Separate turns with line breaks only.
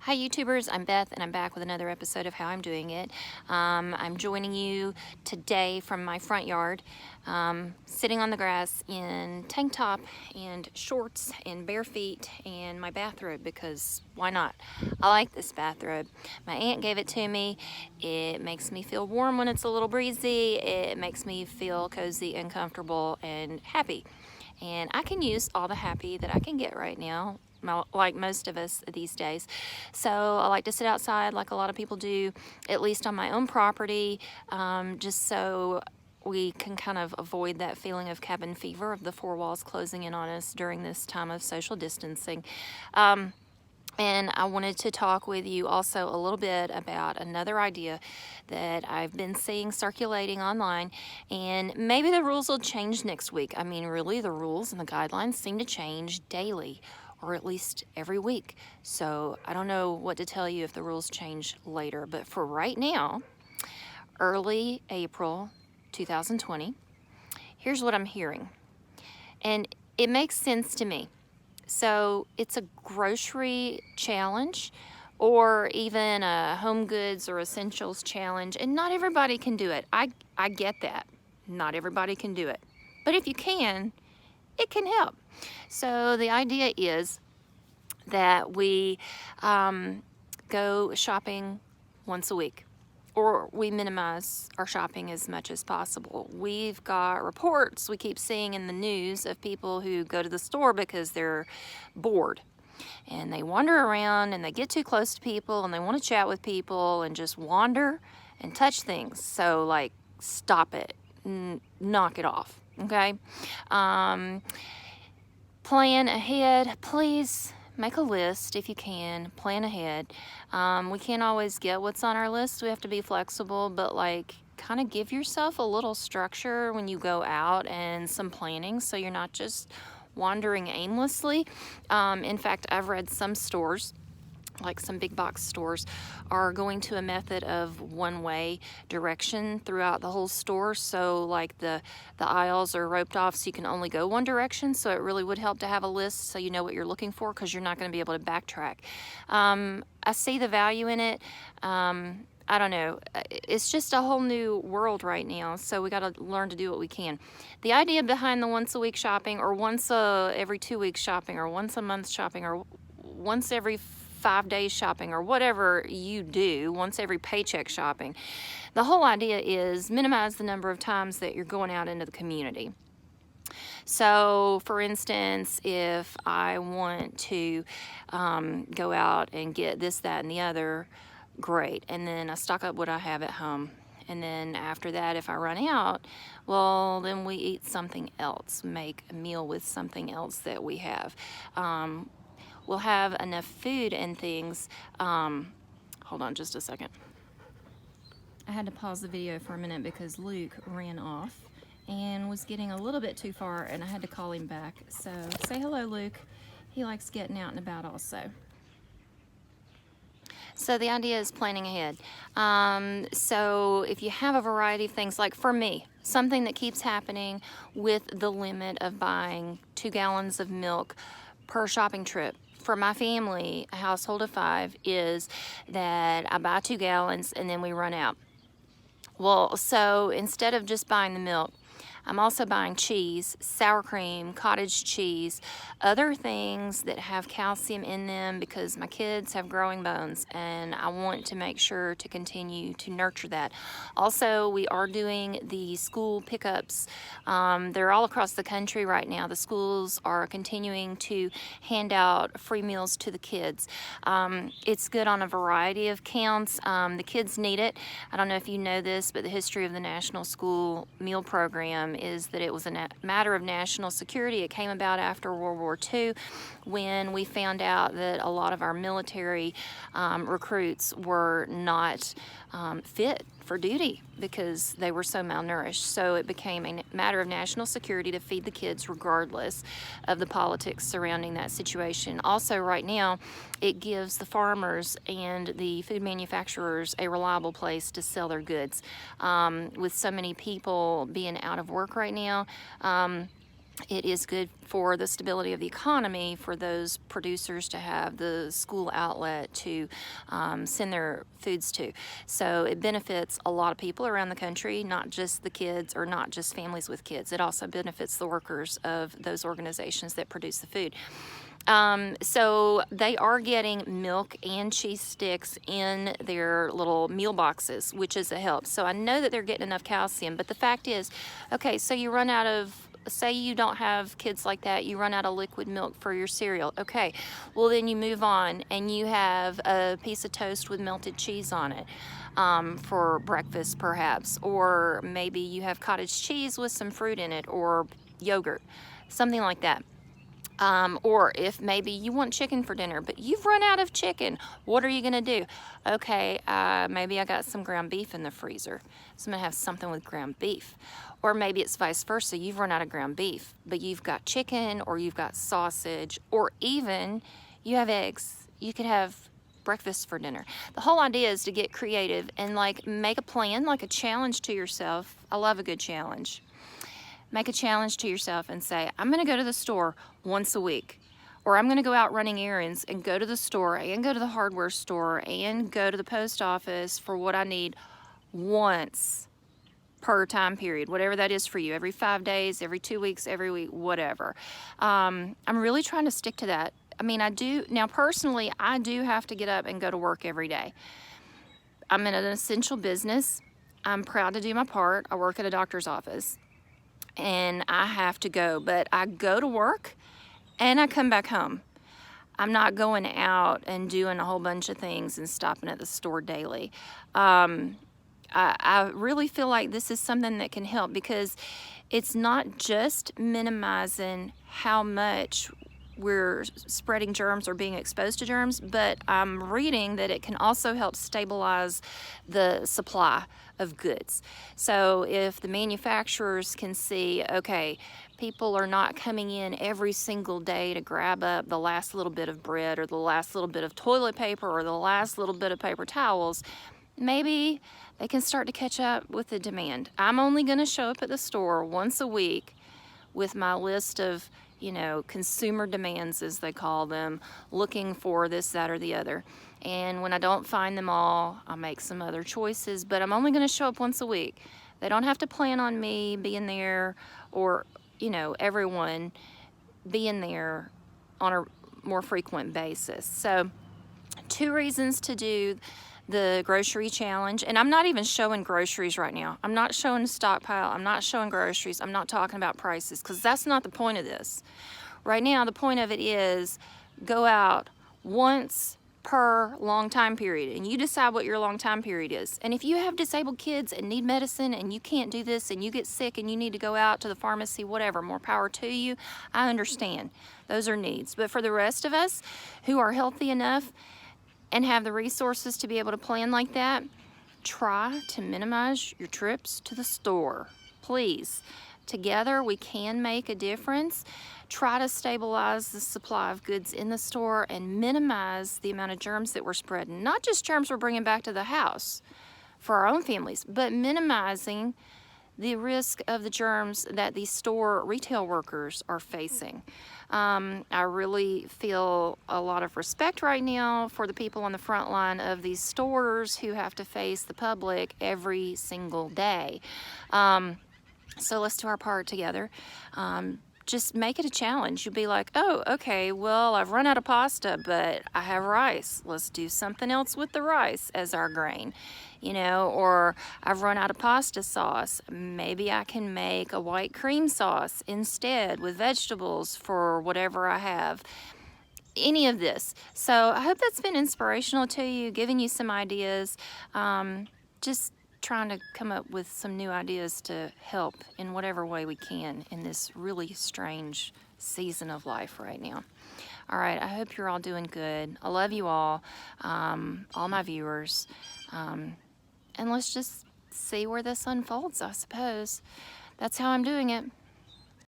Hi YouTubers, I'm Beth and I'm back with another episode of How I'm Doing It. I'm joining you today from my front yard, sitting on the grass in tank top and shorts and bare feet and my bathrobe because why not? I like this bathrobe. My aunt gave it to me. It makes me feel warm when it's a little breezy. It makes me feel cozy and comfortable and happy. And I can use all the happy that I can get right now, like most of us these days. So I like to sit outside like a lot of people do, at least on my own property, just so we can kind of avoid that feeling of cabin fever of the four walls closing in on us during this time of social distancing. And I wanted to talk with you also a little bit about another idea that I've been seeing circulating online, and maybe the rules will change next week. I mean, really, the rules and the guidelines seem to change daily, or at least every week. So I don't know what to tell you if the rules change later, but for right now, early April 2020, here's what I'm hearing. And it makes sense to me. So it's a grocery challenge or even a home goods or essentials challenge, and not everybody can do it. I get that. Not everybody can do it. But if you can, it can help. So the idea is that we go shopping once a week, or we minimize our shopping as much as possible. We've got reports we keep seeing in the news of people who go to the store because they're bored and they wander around and they get too close to people and they want to chat with people and just wander and touch things. So like, stop it, knock it off, okay? Plan ahead, please. Make a list if you can. Plan ahead. We can't always get what's on our list. We have to be flexible, but like kind of give yourself a little structure when you go out and some planning so you're not just wandering aimlessly. In fact, I've read some stores, like some big box stores, are going to a method of one-way direction throughout the whole store. So like the aisles are roped off so you can only go one direction. So it really would help to have a list so you know what you're looking for, because you're not going to be able to backtrack. I see the value in it. I don't know. It's just a whole new world right now, so we got to learn to do what we can. The idea behind the once a week shopping, or once every 2 weeks shopping, or once a month shopping, or once every 5 days shopping, or whatever you do, once every paycheck shopping. The whole idea is minimize the number of times that you're going out into the community. So for instance, if I want to go out and get this, that, and the other, great. And then I stock up what I have at home. And then after that, if I run out, well, then we eat something else, make a meal with something else that we have. We'll have enough food and things. Hold on just a second. I had to pause the video for a minute because Luke ran off and was getting a little bit too far, and I had to call him back. So say hello, Luke. He likes getting out and about also. So the idea is planning ahead. So if you have a variety of things, like for me, something that keeps happening with the limit of buying 2 gallons of milk per shopping trip. For my family, a household of 5, is that I buy 2 gallons and then we run out. Well, so instead of just buying the milk, I'm also buying cheese, sour cream, cottage cheese, other things that have calcium in them, because my kids have growing bones and I want to make sure to continue to nurture that. Also, we are doing the school pickups. They're all across the country right now. The schools are continuing to hand out free meals to the kids. It's good on a variety of counts. The kids need it. I don't know if you know this, but the history of the National School Meal Program is that it was a matter of national security. It came about after World War II, when we found out that a lot of our military recruits were not fit for duty because they were so malnourished. So it became a matter of national security to feed the kids regardless of the politics surrounding that situation. Also, right now, it gives the farmers and the food manufacturers a reliable place to sell their goods. With so many people being out of work right now, It is good for the stability of the economy for those producers to have the school outlet to send their foods to. So it benefits a lot of people around the country, not just the kids or not just families with kids. It also benefits the workers of those organizations that produce the food. So they are getting milk and cheese sticks in their little meal boxes, which is a help. So I know that they're getting enough calcium, but the fact is, okay, so you run out of, say you don't have kids like that, you run out of liquid milk for your cereal. Okay, well then you move on and you have a piece of toast with melted cheese on it for breakfast perhaps, or maybe you have cottage cheese with some fruit in it or yogurt, something like that. Or if maybe you want chicken for dinner, but you've run out of chicken, what are you gonna do? Okay, maybe I got some ground beef in the freezer, so I'm gonna have something with ground beef. Or maybe it's vice versa, you've run out of ground beef, but you've got chicken, or you've got sausage, or even you have eggs. You could have breakfast for dinner. The whole idea is to get creative and like make a plan, like a challenge to yourself. I love a good challenge. Make a challenge to yourself and say, I'm gonna go to the store once a week, or I'm gonna go out running errands and go to the store and go to the hardware store and go to the post office for what I need once per time period, whatever that is for you, every 5 days, every 2 weeks, every week, whatever. I'm really trying to stick to that. I mean, I do, now personally, I do have to get up and go to work every day. I'm in an essential business. I'm proud to do my part. I work at a doctor's office and I have to go, but I go to work and I come back home. I'm not going out and doing a whole bunch of things and stopping at the store daily. I really feel like this is something that can help, because it's not just minimizing how much we're spreading germs or being exposed to germs, but I'm reading that it can also help stabilize the supply of goods. So if the manufacturers can see, okay, people are not coming in every single day to grab up the last little bit of bread or the last little bit of toilet paper or the last little bit of paper towels, maybe they can start to catch up with the demand. I'm only going to show up at the store once a week with my list of, you know, consumer demands, as they call them, looking for this, that, or the other. And when I don't find them all, I'll make some other choices, but I'm only going to show up once a week. They don't have to plan on me being there, or, you know, everyone being there on a more frequent basis. So 2 reasons to do the grocery challenge. And I'm not even showing groceries right now. I'm not showing a stockpile. I'm not showing groceries. I'm not talking about prices, because that's not the point of this. Right now, the point of it is go out once per long time period, and you decide what your long time period is. And if you have disabled kids and need medicine and you can't do this and you get sick and you need to go out to the pharmacy, whatever, more power to you. I understand. Those are needs. But for the rest of us who are healthy enough and have the resources to be able to plan like that, try to minimize your trips to the store, please. Together we can make a difference. Try to stabilize the supply of goods in the store and minimize the amount of germs that we're spreading. Not just germs we're bringing back to the house for our own families, but minimizing the risk of the germs that these store retail workers are facing. I really feel a lot of respect right now for the people on the front line of these stores who have to face the public every single day. So let's do our part together. Just make it a challenge. You'll be like, oh, okay, well, I've run out of pasta, but I have rice. Let's do something else with the rice as our grain, you know, or I've run out of pasta sauce. Maybe I can make a white cream sauce instead with vegetables for whatever I have. Any of this. So I hope that's been inspirational to you, giving you some ideas. Just trying to come up with some new ideas to help in whatever way we can in this really strange season of life right now. All right, I hope you're all doing good. I love you all my viewers. And let's just see where this unfolds, I suppose. That's how I'm doing it.